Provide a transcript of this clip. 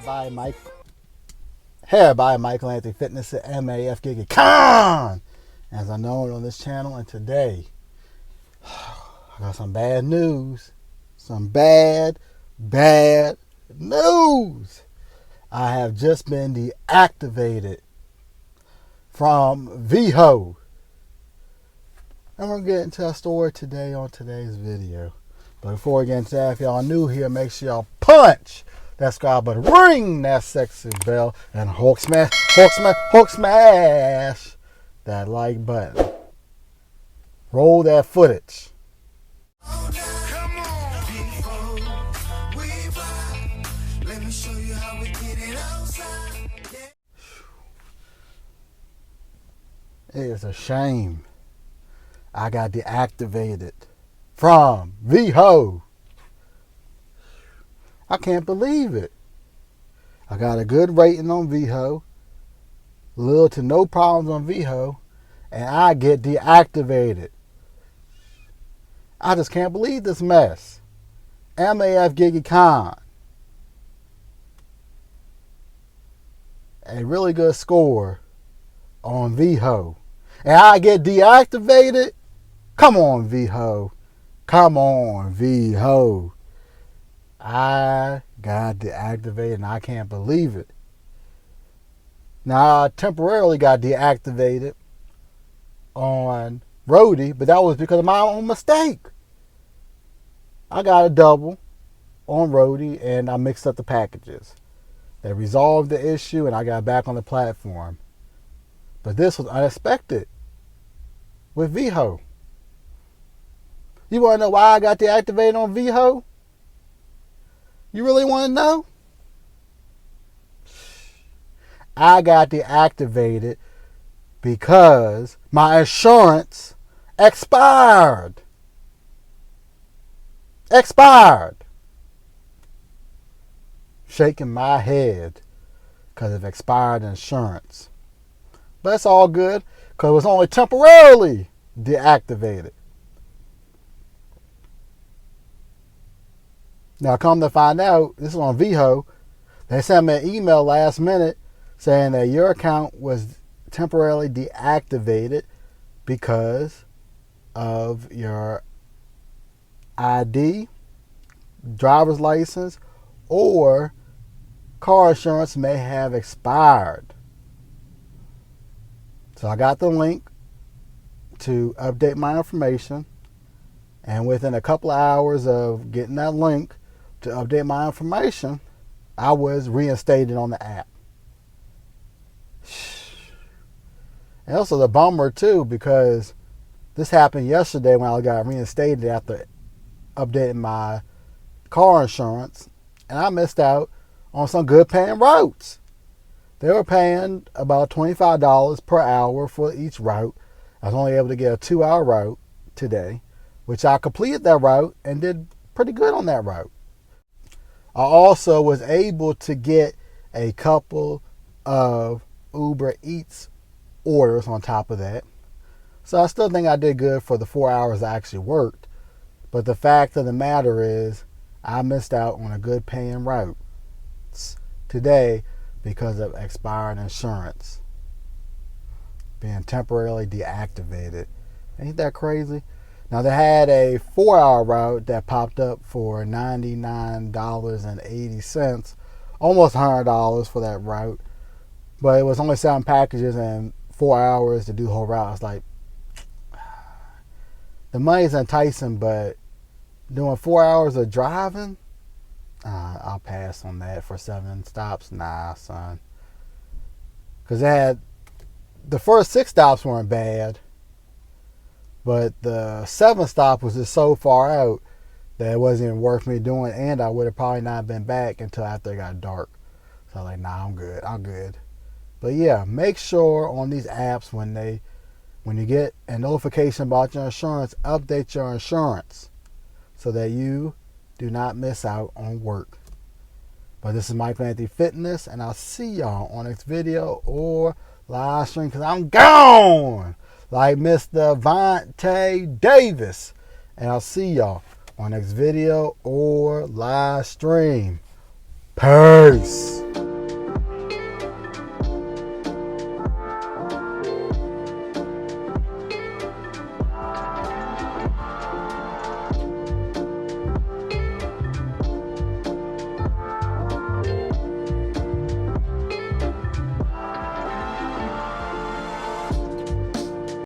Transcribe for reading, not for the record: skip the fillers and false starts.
Hey everybody, Michael Anthony Fitness at MAF GigEcon, as I know on this channel. And today, I got some bad news. Some bad news. I have just been deactivated from Veho. And we're going to get into a story today on today's video. But before we get into that, if y'all new here, make sure y'all punch that subscribe button, ring that sexy bell, and Hulk smash that like button. Roll that footage. Come on, Veho, we ride. Let me show you how we get it outside. It is a shame I got deactivated from Veho. I can't believe it. I got a good rating on Veho, little to no problems on Veho, and I get deactivated. I just can't believe this mess. MAF GigEcon, a really good score on Veho, and I get deactivated. Come on, Veho. Come on, Veho. I got deactivated and I can't believe it. Now, I temporarily got deactivated on Roadie, but that was because of my own mistake. I got a double on Roadie and I mixed up the packages. They resolved the issue and I got back on the platform. But this was unexpected with Veho. You want to know why I got deactivated on Veho? You really want to know? I got deactivated because my insurance expired. Shaking my head because of expired insurance. But it's all good because it was only temporarily deactivated. Now, come to find out, this is on Veho. They sent me an email last minute saying that your account was temporarily deactivated because of your ID, driver's license, or car insurance may have expired. So I got the link to update my information, and within a couple of hours of getting that link to update my information, I was reinstated on the app. And also the bummer too, because this happened yesterday when I got reinstated after updating my car insurance, and I missed out on some good paying routes. They were paying about $25 per hour for each route. I was only able to get a 2-hour route today, which I completed that route and did pretty good on that route. I also was able to get a couple of Uber Eats orders on top of that. So I still think I did good for the 4 hours I actually worked. But the fact of the matter is, I missed out on a good paying route today because of expired insurance being temporarily deactivated. Ain't that crazy? Now, they had a 4-hour route that popped up for $99.80, almost $100 for that route. But it was only 7 packages and 4 hours to do the whole route. I was like, the money's enticing, but doing 4 hours of driving, I'll pass on that for 7 stops. Nah, son. Because the first 6 stops weren't bad. But the 7th stop was just so far out that it wasn't even worth me doing, and I would have probably not been back until after it got dark. So I was like, nah, I'm good. But yeah, make sure on these apps when you get a notification about your insurance, update your insurance so that you do not miss out on work. But this is Michael Anthony Fitness, and I'll see y'all on next video or live stream because I'm gone like Mr. Vontae Davis. And I'll see y'all on next video or live stream. Peace.